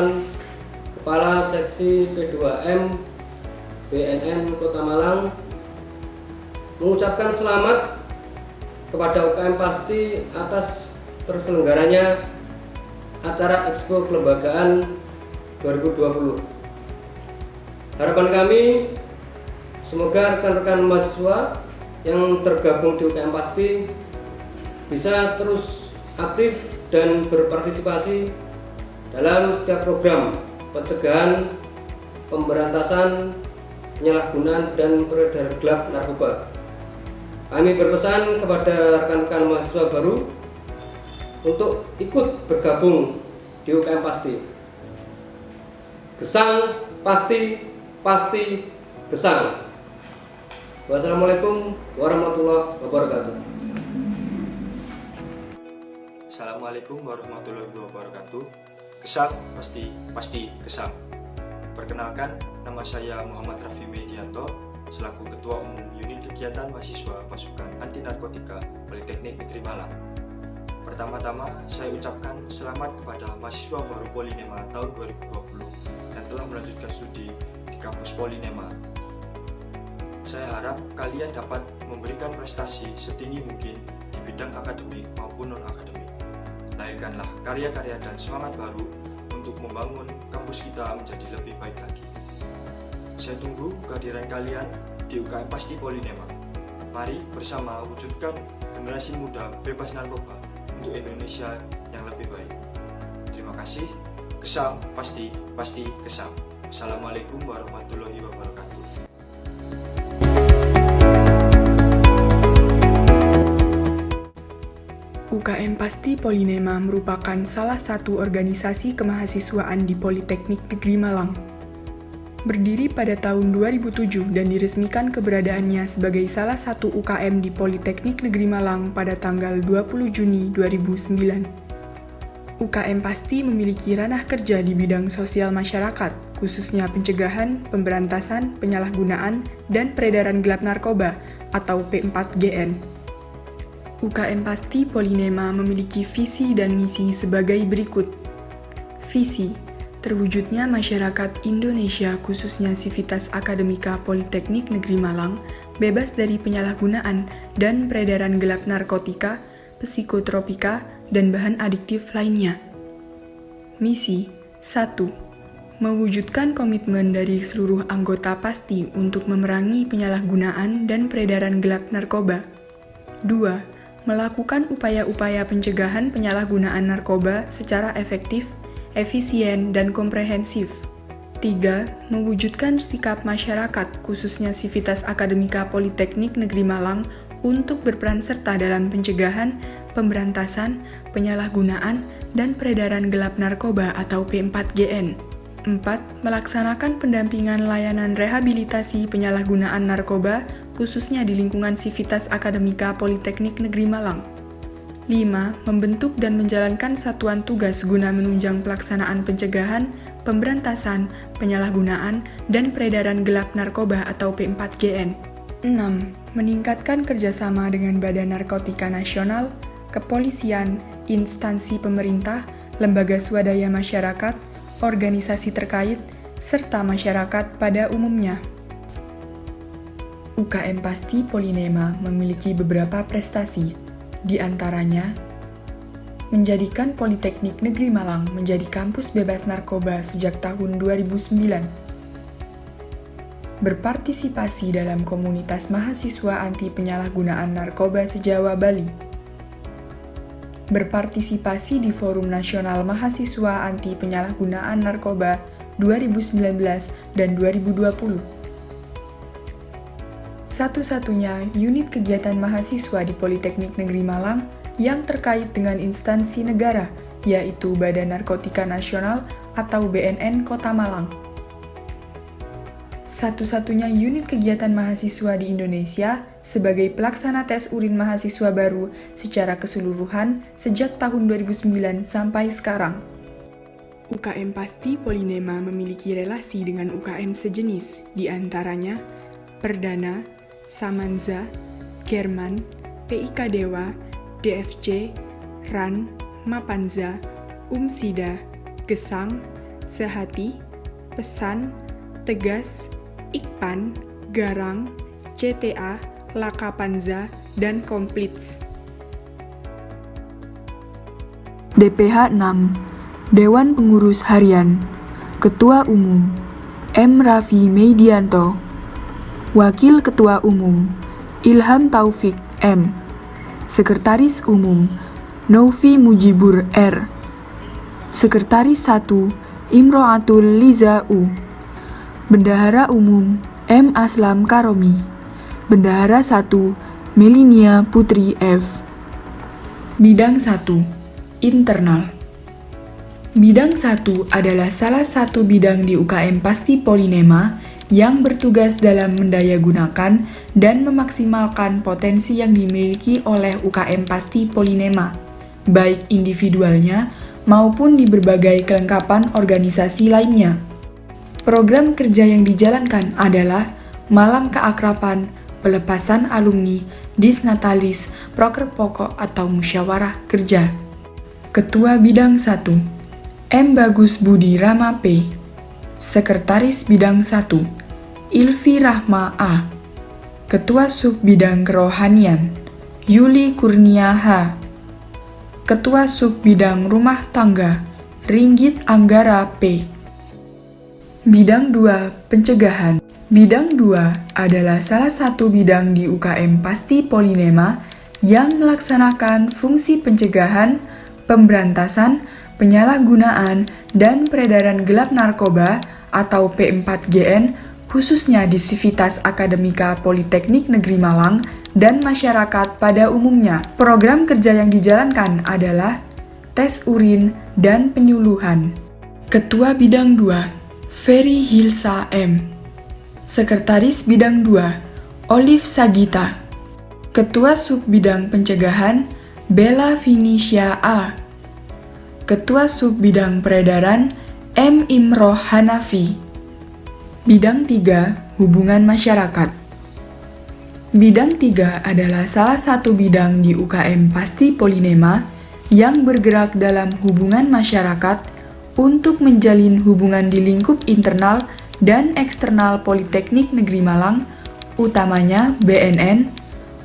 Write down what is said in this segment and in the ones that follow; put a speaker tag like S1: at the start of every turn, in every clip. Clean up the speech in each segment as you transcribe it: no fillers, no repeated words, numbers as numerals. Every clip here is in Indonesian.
S1: Irfan, Kepala Seksi P2M BNN Kota Malang, mengucapkan selamat kepada UKM Pasti atas terselenggaranya acara Expo Kelembagaan 2020. Harapan kami semoga rekan-rekan mahasiswa yang tergabung di UKM Pasti bisa terus aktif dan berpartisipasi dalam setiap program pencegahan, pemberantasan, penyalahgunaan dan peredaran gelap narkoba. Kami berpesan kepada rekan-rekan mahasiswa baru untuk ikut bergabung di UKM Pasti. Gesang pasti, pasti gesang. Wassalamualaikum warahmatullahi wabarakatuh.
S2: Assalamualaikum warahmatullahi wabarakatuh. Gesang pasti gesang. Perkenalkan, nama saya Muhammad Raffi Medianto selaku Ketua Umum Unit Kegiatan Mahasiswa Pasukan Anti Narkotika Politeknik Negeri Malang. Pertama-tama saya ucapkan selamat kepada mahasiswa baru Polinema tahun 2020 yang telah melanjutkan studi di kampus Polinema. Saya harap kalian dapat memberikan prestasi setinggi mungkin di bidang akademik maupun non-akademik. Lahirkanlah karya-karya dan semangat baru untuk membangun kampus kita menjadi lebih baik lagi. Saya tunggu kehadiran kalian di UKM Pasti Polinema. Mari bersama wujudkan generasi muda bebas narkoba untuk Indonesia yang lebih baik. Terima kasih. Gesang pasti gesang. Assalamualaikum warahmatullahi wabarakatuh.
S3: UKM Pasti Polinema merupakan salah satu organisasi kemahasiswaan di Politeknik Negeri Malang. Berdiri pada tahun 2007 dan diresmikan keberadaannya sebagai salah satu UKM di Politeknik Negeri Malang pada tanggal 20 Juni 2009. UKM Pasti memiliki ranah kerja di bidang sosial masyarakat, khususnya pencegahan, pemberantasan, penyalahgunaan, dan peredaran gelap narkoba atau P4GN. UKM Pasti Polinema memiliki visi dan misi sebagai berikut. Visi, terwujudnya masyarakat Indonesia khususnya Sivitas Akademika Politeknik Negeri Malang bebas dari penyalahgunaan dan peredaran gelap narkotika, psikotropika, dan bahan adiktif lainnya. Misi 1. Mewujudkan komitmen dari seluruh anggota Pasti untuk memerangi penyalahgunaan dan peredaran gelap narkoba. 2. Melakukan upaya-upaya pencegahan penyalahgunaan narkoba secara efektif, efisien, dan komprehensif. 3. Mewujudkan sikap masyarakat, khususnya Sivitas Akademika Politeknik Negeri Malang, untuk berperan serta dalam pencegahan, pemberantasan, penyalahgunaan, dan peredaran gelap narkoba atau P4GN. 4. Melaksanakan pendampingan layanan rehabilitasi penyalahgunaan narkoba, khususnya di lingkungan Sivitas Akademika Politeknik Negeri Malang. 5. Membentuk dan menjalankan satuan tugas guna menunjang pelaksanaan pencegahan, pemberantasan, penyalahgunaan, dan peredaran gelap narkoba atau P4GN. 6. Meningkatkan kerjasama dengan Badan Narkotika Nasional, kepolisian, instansi pemerintah, lembaga swadaya masyarakat, organisasi terkait, serta masyarakat pada umumnya. UKM Pasti Polinema memiliki beberapa prestasi, di antaranya menjadikan Politeknik Negeri Malang menjadi kampus bebas narkoba sejak tahun 2009, berpartisipasi dalam komunitas mahasiswa anti penyalahgunaan narkoba se-Jawa Bali, berpartisipasi di Forum Nasional Mahasiswa Anti Penyalahgunaan Narkoba 2019 dan 2020. Satu-satunya unit kegiatan mahasiswa di Politeknik Negeri Malang yang terkait dengan instansi negara, yaitu Badan Narkotika Nasional atau BNN Kota Malang. Satu-satunya unit kegiatan mahasiswa di Indonesia sebagai pelaksana tes urin mahasiswa baru secara keseluruhan sejak tahun 2009 sampai sekarang. UKM Pasti Polinema memiliki relasi dengan UKM sejenis, di antaranya Perdana, Samanza, German, PIK Dewa, DFC, RAN, Mapanza, Umsida, Gesang, sehati, pesan, tegas, ikpan, garang, CTA, lakapanza, dan komplits. DPH 6, Dewan Pengurus Harian, Ketua Umum, M. Raffi Medianto, Wakil Ketua Umum, Ilham Taufik M. Sekretaris Umum, Novi Mujibur R. Sekretaris 1, Imro'atul Liza U. Bendahara Umum, M. Aslam Karomi. Bendahara 1, Melinia Putri F. Bidang 1, Internal. Bidang 1 adalah salah satu bidang di UKM Pasti Polinema yang bertugas dalam mendayagunakan dan memaksimalkan potensi yang dimiliki oleh UKM Pasti Polinema, baik individualnya maupun di berbagai kelengkapan organisasi lainnya. Program kerja yang dijalankan adalah Malam Keakraban, Pelepasan Alumni, Disnatalis, Proker Pokok atau Musyawarah Kerja. Ketua Bidang 1, M. Bagus Budi Rama P. Sekretaris Bidang 1, Ilvi Rahma A. Ketua Sub Bidang Kerohanian, Yuli Kurnia H. Ketua Sub Bidang Rumah Tangga, Ringgit Anggara P. Bidang 2, Pencegahan. Bidang 2 adalah salah satu bidang di UKM Pasti Polinema yang melaksanakan fungsi pencegahan, pemberantasan, penyalahgunaan, dan peredaran gelap narkoba atau P4GN khususnya di Sivitas Akademika Politeknik Negeri Malang dan masyarakat pada umumnya. Program kerja yang dijalankan adalah tes urin dan penyuluhan. Ketua Bidang 2, Ferry Hilsa M. Sekretaris Bidang 2, Olive Sagita. Ketua Sub Bidang Pencegahan, Bella Finisha A. Ketua Sub Bidang Peredaran, M. Imroh Hanafi. Bidang 3, Hubungan Masyarakat. Bidang 3 adalah salah satu bidang di UKM Pasti Polinema yang bergerak dalam hubungan masyarakat untuk menjalin hubungan di lingkup internal dan eksternal Politeknik Negeri Malang, utamanya BNN,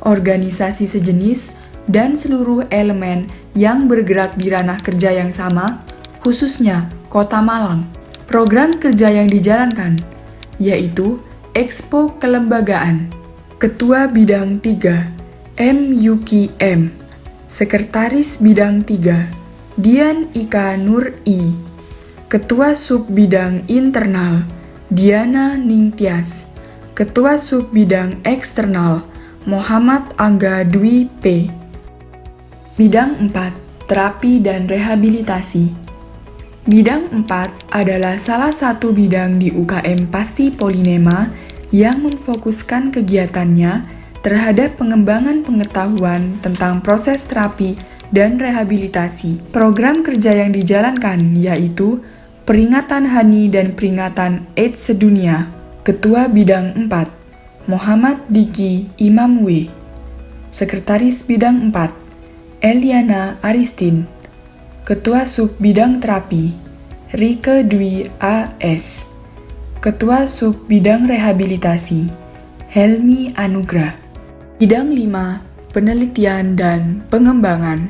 S3: organisasi sejenis, dan seluruh elemen yang bergerak di ranah kerja yang sama, khususnya Kota Malang. Program kerja yang dijalankan yaitu Expo Kelembagaan. Ketua Bidang 3, M. Yuki M. Sekretaris Bidang 3, Dian Ika Nur I. Ketua Sub Bidang Internal, Diana Ningtyas. Ketua Sub Bidang Eksternal, Muhammad Angga Dwi P. Bidang 4, Terapi dan Rehabilitasi. Bidang 4 adalah salah satu bidang di UKM Pasti Polinema yang memfokuskan kegiatannya terhadap pengembangan pengetahuan tentang proses terapi dan rehabilitasi. Program kerja yang dijalankan yaitu Peringatan HANI dan Peringatan AIDS Sedunia. Ketua Bidang 4, Muhammad Diki Imam W. Sekretaris Bidang 4, Eliana Aristin. Ketua Sub Bidang Terapi, Rike Dwi A.S. Ketua Sub Bidang Rehabilitasi, Helmi Anugrah. Bidang 5, Penelitian dan Pengembangan.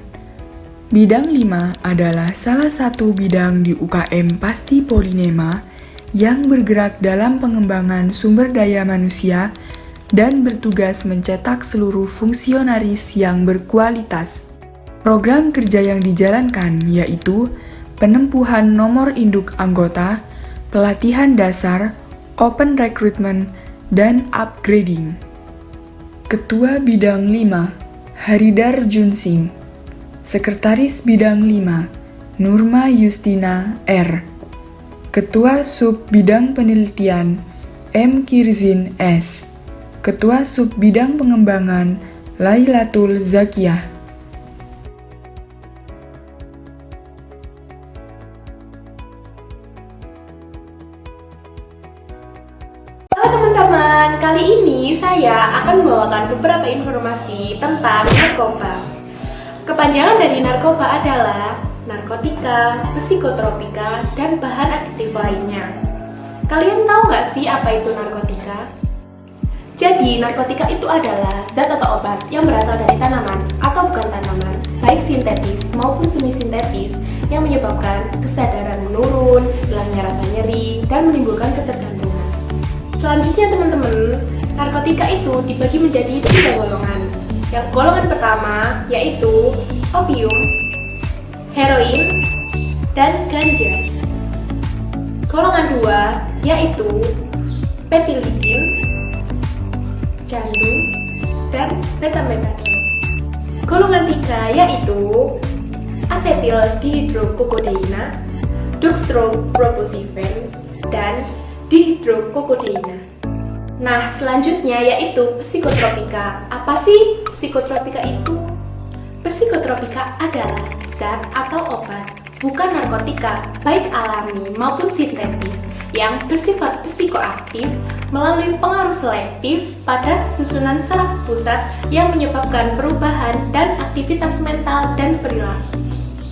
S3: Bidang 5 adalah salah satu bidang di UKM Pasti Polinema yang bergerak dalam pengembangan sumber daya manusia dan bertugas mencetak seluruh fungsionaris yang berkualitas. Program kerja yang dijalankan yaitu penempuhan nomor induk anggota, pelatihan dasar, open recruitment, dan upgrading. Ketua Bidang 5, Haridar Junsing. Sekretaris Bidang 5, Nurma Yustina R. Ketua Sub Bidang Penelitian, M. Kirzin S. Ketua Sub Bidang Pengembangan, Lailatul Zakiyah.
S4: Teman-teman, kali ini saya akan membawakan beberapa informasi tentang narkoba. Kepanjangan dari narkoba adalah narkotika, psikotropika, dan bahan aktif lainnya. Kalian tahu nggak sih apa itu narkotika? Jadi, narkotika itu adalah zat atau obat yang berasal dari tanaman atau bukan tanaman, baik sintetis maupun semi-sintetis, yang menyebabkan kesadaran menurun, hilangnya rasa nyeri, dan menimbulkan ketergantungan. Selanjutnya teman-teman, narkotika itu dibagi menjadi 3 golongan. Yang golongan pertama yaitu opium, heroin, dan ganja. Golongan 2 yaitu metilidin, candu, dan metamfetamin. Golongan 3 yaitu asetil dihidrokokodeina, dextroproposifen, dan dihidrokokodeina. Nah, selanjutnya yaitu psikotropika. Apa sih psikotropika itu? Psikotropika adalah zat atau obat, bukan narkotika, baik alami maupun sintetis, yang bersifat psikoaktif melalui pengaruh selektif pada susunan saraf pusat yang menyebabkan perubahan dan aktivitas mental dan perilaku.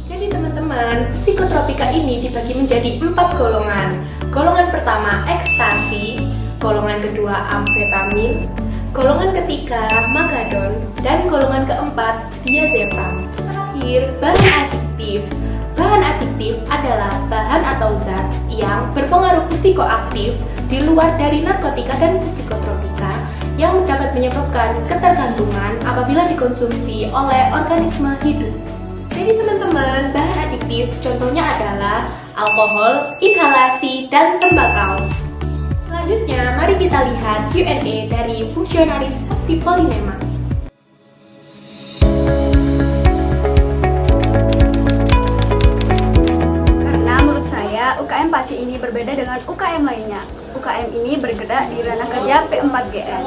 S4: Jadi teman-teman, psikotropika ini dibagi menjadi 4 golongan. Golongan pertama ekstasi, golongan kedua amfetamin, golongan ketiga magadon, dan golongan keempat diazepam. Terakhir, bahan adiktif. Bahan adiktif adalah bahan atau zat yang berpengaruh psikoaktif di luar dari narkotika dan psikotropika yang dapat menyebabkan ketergantungan apabila dikonsumsi oleh organisme hidup. Jadi teman-teman, bahan adiktif contohnya adalah alkohol, inhalasi, dan tembakau. Selanjutnya, mari kita lihat Q&A dari fungsionaris Pasti Polinema.
S5: UKM Pasti ini berbeda dengan UKM lainnya. UKM ini bergerak di ranah kerja P4GN,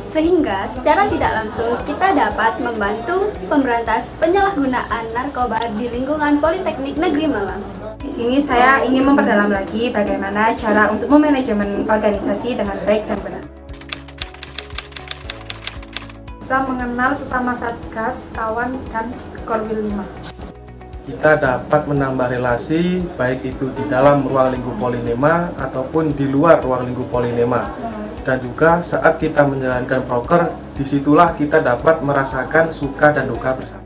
S5: sehingga secara tidak langsung kita dapat membantu pemberantas penyalahgunaan narkoba di lingkungan Politeknik Negeri Malang.
S6: Di sini saya ingin memperdalam lagi bagaimana cara untuk memanajemen organisasi dengan baik dan benar. Bisa mengenal sesama satgas, kawan, dan Korwil 5.
S7: Kita dapat menambah relasi baik itu di dalam ruang lingkup Polinema ataupun di luar ruang lingkup Polinema. Dan juga saat kita menjalankan proker, disitulah kita dapat merasakan suka dan duka bersama.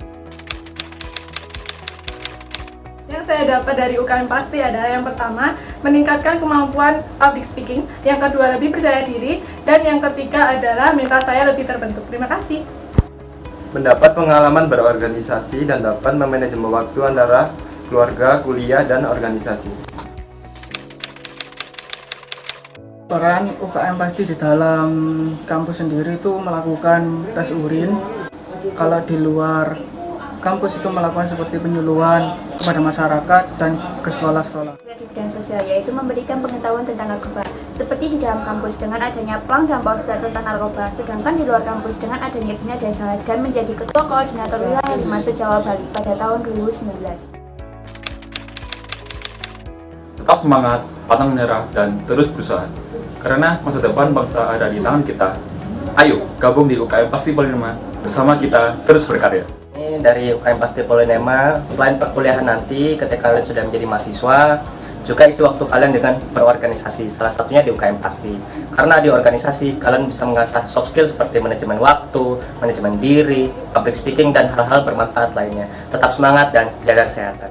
S6: Yang saya dapat dari UKM Pasti adalah yang pertama, meningkatkan kemampuan public speaking, yang kedua lebih percaya diri, dan yang ketiga adalah mental saya lebih terbentuk. Terima kasih.
S8: Mendapat pengalaman berorganisasi dan dapat memanajemen waktu antara keluarga, kuliah, dan organisasi.
S9: Peran UKM Pasti di dalam kampus sendiri itu melakukan tes urin. Kalau di luar kampus itu melakukan seperti penyuluhan kepada masyarakat dan ke sekolah-sekolah.
S5: Dan sosial yaitu memberikan pengetahuan tentang narkoba, seperti di dalam kampus dengan adanya Plang dan Pausdat tentang narkoba, sedangkan di luar kampus dengan adanya Bina Desa dan menjadi Ketua Koordinator Wilayah 5 se-Jawa Bali pada tahun 2019.
S10: Tetap semangat, pantang menyerah, dan terus berusaha. Karena masa depan bangsa ada di tangan kita. Ayo, gabung di UKM Pasti Polinema. Bersama kita terus berkarya.
S11: Ini dari UKM Pasti Polinema, selain perkuliahan nanti ketika kalian sudah menjadi mahasiswa, juga isi waktu kalian dengan berorganisasi, salah satunya di UKM Pasti. Karena di organisasi, kalian bisa mengasah soft skill seperti manajemen waktu, manajemen diri, public speaking, dan hal-hal bermanfaat lainnya. Tetap semangat dan jaga kesehatan.